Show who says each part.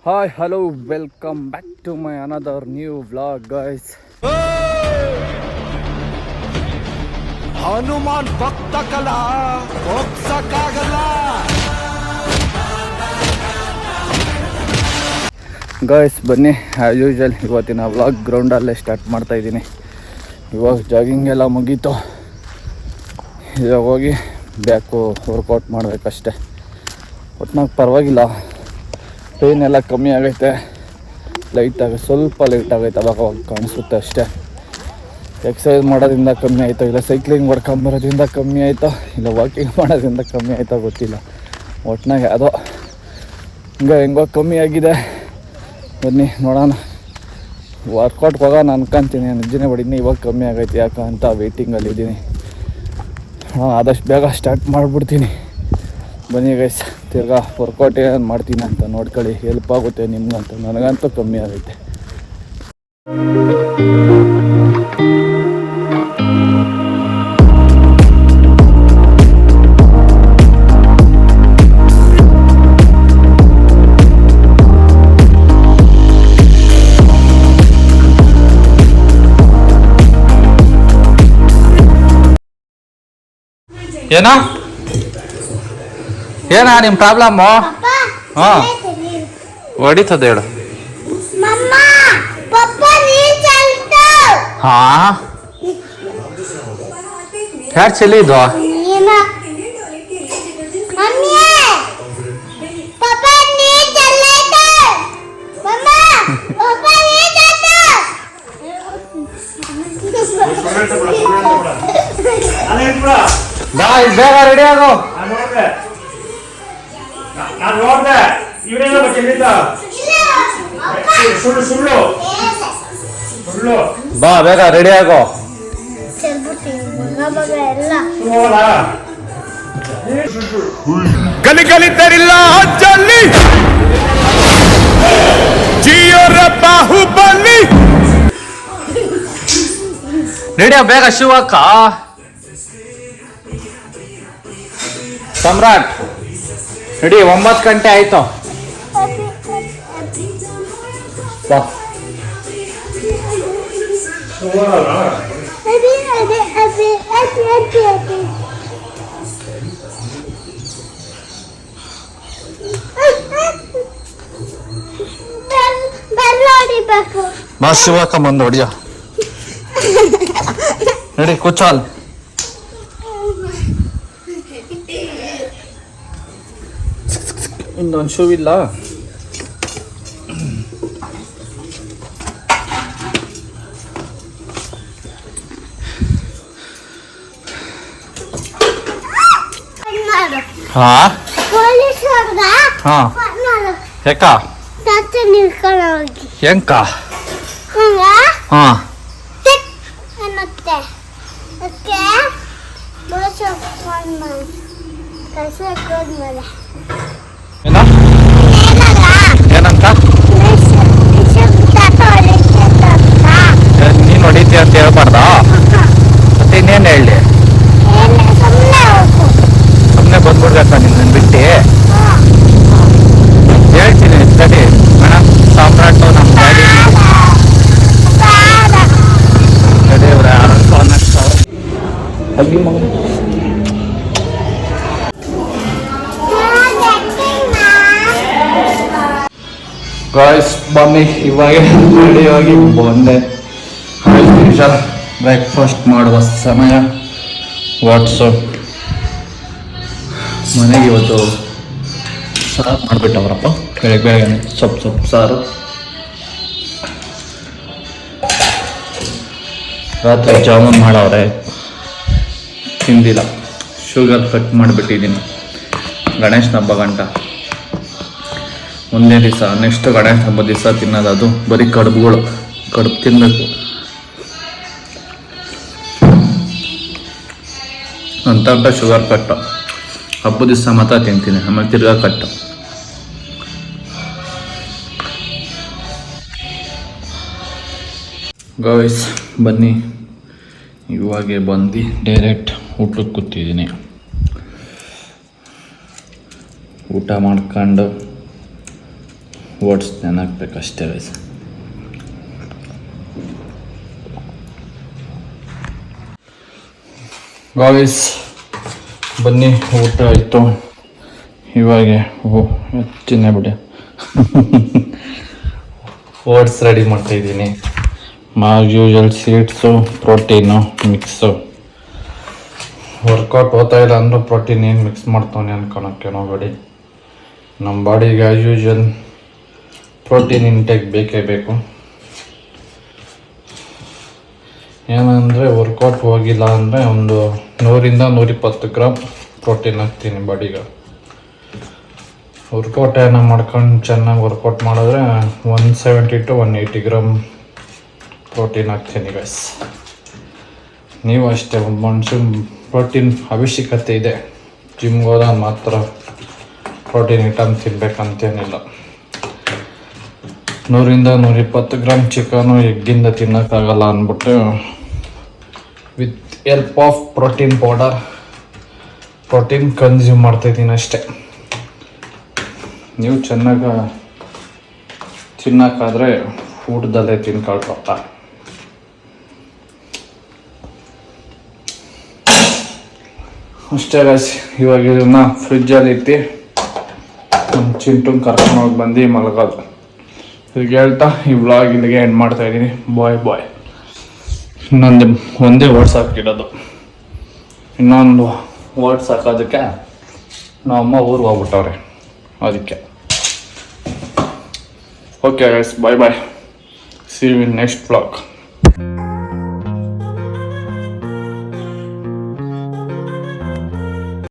Speaker 1: Hi, hello, welcome back to my another new vlog, guys.
Speaker 2: Hanuman ಭಕ್ತ ಕಲಾ ಹೋಗ್ಸಕ್ಕಾಗಲ್ಲ.
Speaker 1: Guys ಬನ್ನಿ, as usual ಇವತ್ತಿನ vlog ಗ್ರೌಂಡಲ್ಲೇ start ಮಾಡ್ತಾ ಇದ್ದೀನಿ. ಇವಾಗ ಜಾಗಿಂಗ್ ಎಲ್ಲ ಮುಗೀತು. ಇವಾಗ ಹೋಗಿ ಬ್ಯಾಕು ವರ್ಕೌಟ್ ಮಾಡಬೇಕಷ್ಟೆ. ಒಟ್ನಾಗ ಪರವಾಗಿಲ್ಲ, ಪೇನ್ ಎಲ್ಲ ಕಮ್ಮಿ ಆಗೈತೆ. ಸ್ವಲ್ಪ ಲೈಟ್ ಆಗೈತೆ, ಅವಾಗ ಕಾಣಿಸುತ್ತೆ ಅಷ್ಟೇ. ಎಕ್ಸಸೈಸ್ ಮಾಡೋದ್ರಿಂದ ಕಮ್ಮಿ ಆಯಿತು, ಇಲ್ಲ ಸೈಕ್ಲಿಂಗ್ ಹೊಡ್ಕೊಂಬರೋದ್ರಿಂದ ಕಮ್ಮಿ ಆಯಿತು, ಇಲ್ಲ ವಾಕಿಂಗ್ ಮಾಡೋದ್ರಿಂದ ಕಮ್ಮಿ ಆಯಿತಾ ಗೊತ್ತಿಲ್ಲ. ಒಟ್ನಾಗೆ ಅದೋ ಹೆಂಗೋ ಕಮ್ಮಿ ಆಗಿದೆ. ಬನ್ನಿ ನೋಡೋಣ, ವರ್ಕೌಟ್ಗೆ ಹೋಗೋಣ ಅನ್ಕೊಂತೀನಿ. ನಿಜನೇ ಹೊಡಿನಿ, ಇವಾಗ ಕಮ್ಮಿ ಆಗೈತೆ ಯಾಕೆ ಅಂತ ವೆಯ್ಟಿಂಗಲ್ಲಿದ್ದೀನಿ. ಆದಷ್ಟು ಬೇಗ ಸ್ಟಾರ್ಟ್ ಮಾಡಿಬಿಡ್ತೀನಿ. ಬನ್ನಿ ಗೈಸ್, ತಿರ್ಗಾ ವರ್ಕೌಟ್ ಏನು ಮಾಡ್ತೀನಿ ಅಂತ ನೋಡ್ಕೊಳ್ಳಿ. ಹೆಲ್ಪ್ ಆಗುತ್ತೆ ನಿಮ್ಗಂತ, ನನಗಂತೂ ಕಮ್ಮಿ ಆಗೈತೆ.
Speaker 3: ಏನ ನಿಮ್ಮ ಪ್ರಾಬ್ಲಮ್ಮು? ಹಾಂ, ಹೊಡಿತದೆ ಹೇಳು. ಹಾಂ, ಯಾರು ಚೆಲ್ಲಿದ್ದು? ಬೇಗ ರೆಡಿ ಆಗೋ.
Speaker 4: ನಾನು ನೋಡ್ದೆ ಇವರೇನೋ ಚೆಲ್ಲಿದ್ದ ಸುಳ್ಳು ಸುಳ್ಳು ಸುಳ್ಳು.
Speaker 3: ಬಾ ಬೇಗ ರೆಡಿ ಆಗೋ.
Speaker 2: ಕಲಿಕಲಿತರಿಲ್ಲ ಅಜ್ಜಲ್ಲಿ ಜಿಯೋರ ಬಾಹುಬಲಿ.
Speaker 3: ರೆಡಿ ಬೇಗ ಶೂ ಹಾಕ. ಸಮ್ರಾಟ್ ರೆಡಿ, 9 ಗಂಟೆ ಆಯ್ತು. ಬಾ ಬಾ ಶೂ ಹಾಕ ಬಂದು ಹೊಡಿಯೋ. ರೆಡಿ ಕೂಚಾಲ್. ಇನ್ನೊಂದು ಶೂ ಇಲ್ಲ. ಹಾ ಹಾ ಯಾಕ ಹೆಂಕ? ಹಾ ಏನಂತ ನೀನು ಹೊಡಿತೀಯ ಅಂತ ಹೇಳ್ಬಾರ್ದ? ಮತ್ತೆ ಇನ್ನೇನು ಹೇಳಿ? ಸುಮ್ಮನೆ ಬಂದ್ಬಿಡ್ಬೇಕ ನಿನ್ನ ಬಿಟ್ಟು? ಹೇಳ್ತೀನಿ ಸರಿ ಮೇಡಮ್. ಸಾಮ್ರಾಟು ನಮ್ಮ ಗಾಡಿ ಸರಿ ಅವ್ರ 14,000 ಅಲ್ಲಿ ಮಗ. ಗಾಯ್ಸ್ ಬನ್ನಿ, ಇವಾಗ ರೆಡಿಯಾಗಿ ಬಂದೆ. 5 ನಿಮಿಷ ಬ್ರೇಕ್ಫಾಸ್ಟ್ ಮಾಡುವ ಸಮಯ. ವಾಟ್ಸಪ್ ಮನೆಗೆ ಇವತ್ತು ಸಾರು ಮಾಡಿಬಿಟ್ಟವ್ರಪ್ಪ ಬೆಳಗ್ಗೆ ಸೊಪ್ಪು ಸಾರು. ರಾತ್ರಿ ಜಾಮೂನ್ ಮಾಡವ್ರೆ, ತಿಂದಿಲ್ಲ. ಶುಗರ್ ಕಟ್ ಮಾಡಿಬಿಟ್ಟಿದ್ದೀನಿ. ಗಣೇಶನ ಹಬ್ಬ ಗಂಟ ಒಂದೇ ದಿವಸ, ನೆಕ್ಸ್ಟ್ ಗಣೇಶ ಹಬ್ಬ ದಿವಸ ತಿನ್ನೋದು. ಅದು ಬರೀ ಕಡುಬುಗಳು, ಕಡುಬು ತಿನ್ನಬೇಕು ಅಂತ ಶುಗರ್ ಕಟ್ಟು. ಹಬ್ಬ ದಿವಸ ಮಾತ್ರ ತಿಂತೀನಿ, ಆಮೇಲೆ ತಿರ್ಗಾ ಕಟ್ಟು. ಗಾಯ್ಸ್ ಬನ್ನಿ, ಇವಾಗೆ ಬಂದು ಡೈರೆಕ್ಟ್ ಊಟಕ್ಕೆ ಕೂತಿದ್ದೀನಿ. ಊಟ ಮಾಡ್ಕೊಂಡು ಓಟ್ಸ್ ನೆನಾಕ್ಬೇಕು ಅಷ್ಟೇ ಗೈಸ್. ಗಾಯ್ಸ್ ಬನ್ನಿ, ಊಟ ಆಯಿತು. ಇವಾಗ ಚಿನ್ನ ಬಿಡಿ ಓಟ್ಸ್ ರೆಡಿ ಮಾಡ್ತಾಯಿದ್ದೀನಿ. Usual seeds, protein mix. Workout ಹೋಗ್ತಾ ಇಲ್ಲ ಅಂದರೂ ಪ್ರೋಟೀನ್ ಏನು ಮಿಕ್ಸ್ ಮಾಡ್ತಾನೆ ಅನ್ಕೊಳಕ್ಕೆ ನೋಬೇಡಿ. ನಮ್ಮ ಬಾಡಿಗೆ ಆ್ಯಸ್ ಯೂಶಲ್ ಪ್ರೋಟೀನ್ ಇಂಟೇಕ್ ಬೇಕೇ ಬೇಕು. ಏನಂದರೆ ವರ್ಕೌಟ್ ಹೋಗಿಲ್ಲ ಅಂದರೆ ಒಂದು 100-120 ಗ್ರಾಮ್ ಪ್ರೋಟೀನ್ ಹಾಕ್ತೀನಿ ಬಾಡಿಗೆ. ವರ್ಕೌಟ್ ಏನೋ ಮಾಡ್ಕೊಂಡು ಚೆನ್ನಾಗಿ ವರ್ಕೌಟ್ ಮಾಡಿದ್ರೆ 170-180 ಗ್ರಾಮ್ ಪ್ರೋಟೀನ್ ಹಾಕ್ತೀನಿ ಗೈಸ್. ನೀವು ಅಷ್ಟೇ, ಒಂದು ಮನುಷ್ಯ ಪ್ರೋಟೀನ್ ಅವಶ್ಯಕತೆ ಇದೆ. ಜಿಮ್ಗೆ ಹೋದ ಮಾತ್ರ ಪ್ರೋಟೀನ್ ಐಟಮ್ ತಿನ್ಬೇಕಂತೇನಿಲ್ಲ. 100-120 ಗ್ರಾಮ್ ಚಿಕನು ಎಗ್ಗಿಂದ ತಿನ್ನೋಕ್ಕಾಗಲ್ಲ ಅಂದ್ಬಿಟ್ಟು with help of protein powder protein consume ಮಾಡ್ತಾಯಿದ್ದೀನಿ ಅಷ್ಟೇ. ನೀವು ಚೆನ್ನಾಗಿ ತಿನ್ನೋಕ್ಕಾದ್ರೆ ಊಟದಲ್ಲೇ ತಿನ್ಕೊಳ್ಕೊತ. ಅಷ್ಟೇ ಗೈಸ್, ಇವಾಗ ಇದನ್ನು ಫ್ರಿಜ್ಜಲ್ಲಿ ಇಟ್ಟು ನಮ್ಮ ಚಿಂಟುಂಗೆ ಕರ್ಕೊಂಡು ಹೋಗಿ ಬಂದು ಮಲಗೋದು. ಇದಕ್ಕೆ ಹೇಳ್ತಾ ಈ ವ್ಲಾಗ್ ಇಲ್ಲಿಗೆ ಎಂಡ್ ಮಾಡ್ತಾಯಿದ್ದೀನಿ. ಬಾಯ್. ಒಂದೇ ವರ್ಡ್ಸ್ ಹಾಕಿರೋದು, ಇನ್ನೊಂದು ವರ್ಡ್ಸ್ ಹಾಕೋದಕ್ಕೆ ನಮ್ಮಮ್ಮ ಊರಿಗೆ ಹೋಗ್ಬಿಟ್ಟವ್ರೆ, ಅದಕ್ಕೆ. Okay guys, bye. See you in next vlog.